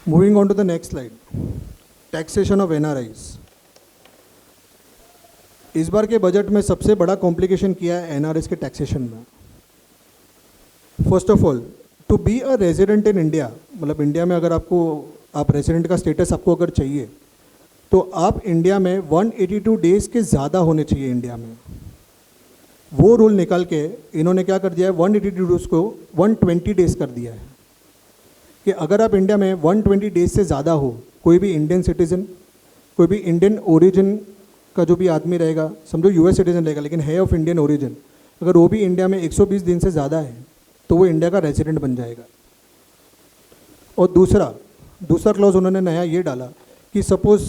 Moving on to the next slide, taxation of NRIs. इस बार के बजट में सबसे बड़ा कॉम्प्लिकेशन किया है एनआरआईज के टैक्सेशन में। First of all, to be a resident in India, मतलब इंडिया में अगर आप रेजिडेंट का स्टेटस आपको अगर चाहिए तो आप इंडिया में 182 डेज़ के ज़्यादा होने चाहिए इंडिया में। वो रूल निकाल के इन्होंने क्या कर दिया है, 182 डेज़ को 120 डेज़ कर दिया है कि अगर आप इंडिया में 120 डेज़ से ज़्यादा हो, कोई भी इंडियन सिटीज़न, कोई भी इंडियन ओरिजिन का जो भी आदमी रहेगा, समझो यूएस सिटीज़न रहेगा लेकिन है ऑफ इंडियन ओरिजिन, अगर वो भी इंडिया में 120 दिन से ज़्यादा है तो वो इंडिया का रेजिडेंट बन जाएगा। और दूसरा क्लॉज उन्होंने नया ये डाला कि सपोज़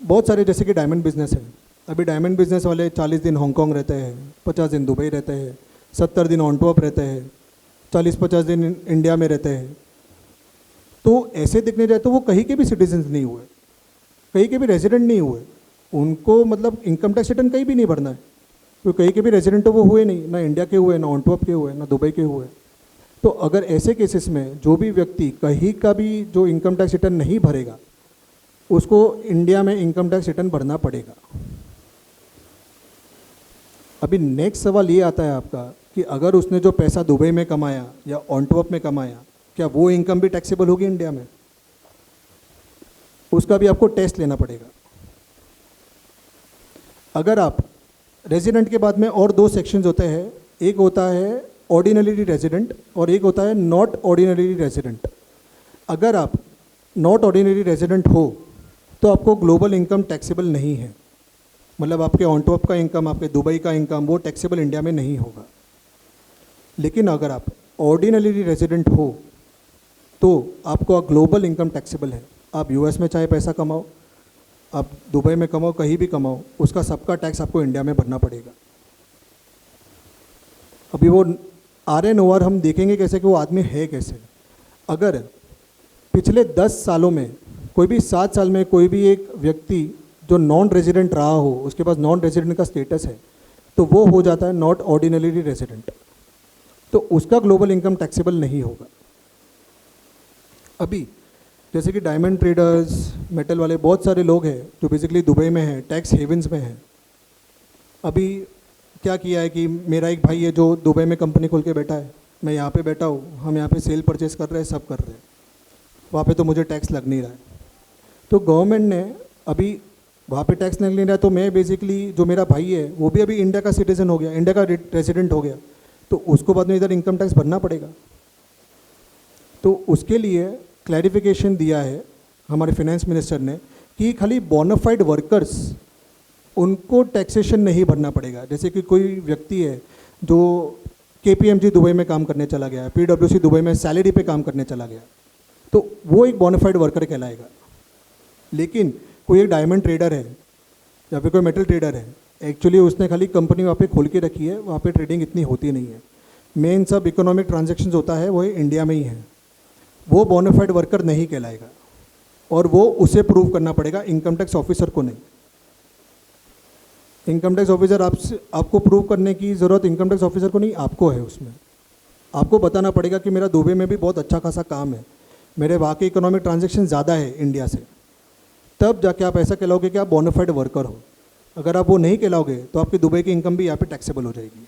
बहुत सारे जैसे कि डायमंड बिजनेस है, अभी डायमंड बिजनेस वाले 40 दिन हांगकांग रहते हैं, 50 दिन दुबई रहते हैं, 70 दिन ऑनटॉप रहते हैं, 40-50 दिन इंडिया में रहते हैं। तो ऐसे देखने जाए तो वो कहीं के भी सिटीजन्स नहीं हुए, कहीं के भी रेजिडेंट नहीं हुए, उनको मतलब इनकम टैक्स रिटर्न कहीं भी नहीं भरना है, तो कहीं के भी रेजिडेंट तो वो हुए नहीं, ना इंडिया के हुए, ना ऑनटॉप के हुए, ना दुबई के हुए। तो अगर ऐसे केसेस में जो भी व्यक्ति कहीं का भी जो इनकम टैक्स रिटर्न नहीं भरेगा उसको इंडिया में इनकम टैक्स रिटर्न भरना पड़ेगा। अभी नेक्स्ट सवाल ये आता है आपका कि अगर उसने जो पैसा दुबई में कमाया या ऑनटॉप में कमाया, क्या वो इनकम भी टैक्सेबल होगी इंडिया में? उसका भी आपको टेस्ट लेना पड़ेगा। अगर आप रेजिडेंट के बाद में और दो सेक्शंस होते हैं, एक होता है ऑर्डिनरी रेजिडेंट और एक होता है नॉट ऑर्डिनरी रेजिडेंट। अगर आप नॉट ऑर्डिनरी रेजिडेंट हो तो आपको ग्लोबल इनकम टैक्सेबल नहीं है, मतलब आपके ऑनटॉप का इनकम, आपके दुबई का इनकम वो टैक्सेबल इंडिया में नहीं होगा। लेकिन अगर आप ऑर्डिनरी रेजिडेंट हो तो आपको ग्लोबल इनकम टैक्सेबल है। आप यूएस में चाहे पैसा कमाओ, आप दुबई में कमाओ, कहीं भी कमाओ, उसका सबका टैक्स आपको इंडिया में भरना पड़ेगा। अभी वो RNOR हम देखेंगे कैसे कि वो आदमी है कैसे। अगर पिछले 10 सालों में कोई भी 7 साल में कोई भी एक व्यक्ति जो नॉन रेजिडेंट रहा हो, उसके पास नॉन रेजिडेंट का स्टेटस है, तो वो हो जाता है नॉट ऑर्डिनरी रेजिडेंट, तो उसका ग्लोबल इनकम टैक्सेबल नहीं होगा। अभी जैसे कि डायमंड ट्रेडर्स, मेटल वाले बहुत सारे लोग हैं जो बेसिकली दुबई में हैं, टैक्स हेवन्स में हैं। अभी क्या किया है कि मेरा एक भाई है जो दुबई में कंपनी खोल के बैठा है, मैं यहाँ पे बैठा हूँ, हम यहाँ पे सेल परचेस कर रहे हैं, सब कर रहे हैं, वहाँ पे तो मुझे टैक्स लग नहीं रहा है। तो गवर्नमेंट ने अभी वहाँ पे टैक्स लग नहीं रहा है, तो मैं बेसिकली जो मेरा भाई है वो भी अभी इंडिया का सिटीज़न हो गया, इंडिया का रेजिडेंट हो गया, तो उसको बाद में इधर इनकम टैक्स भरना पड़ेगा। तो उसके लिए क्लैरिफिकेशन दिया है हमारे फाइनेंस मिनिस्टर ने कि खाली बोनाफाइड वर्कर्स उनको टैक्सेशन नहीं भरना पड़ेगा। जैसे कि कोई व्यक्ति है जो KPMG दुबई में काम करने चला गया, PwC दुबई में सैलरी पे काम करने चला गया, तो वो एक बोनाफाइड वर्कर कहलाएगा। लेकिन कोई एक डायमंड ट्रेडर है या फिर कोई मेटल ट्रेडर है, एक्चुअली उसने खाली कंपनी वहाँ पे खोल के रखी है, वहाँ पे ट्रेडिंग इतनी होती नहीं है, मेन सब इकोनॉमिक ट्रांजेक्शन्स होता है वो इंडिया में ही है, वो बोनाफाइड वर्कर नहीं कहलाएगा और वो उसे प्रूव करना पड़ेगा, इनकम टैक्स ऑफिसर को नहीं। इनकम टैक्स ऑफिसर आपको प्रूव करने की ज़रूरत इनकम टैक्स ऑफिसर को नहीं, आपको है। उसमें आपको बताना पड़ेगा कि मेरा दुबई में भी बहुत अच्छा खासा काम है, मेरे वहाँ के इकोनॉमिक ट्रांजेक्शन ज़्यादा है इंडिया से, तब जाके आप ऐसा कहलाओगे कि आप बोनाफाइड वर्कर हो। अगर आप वो नहीं कहलाओगे तो आपकी दुबई की इनकम भी यहाँ पे टैक्सेबल हो जाएगी।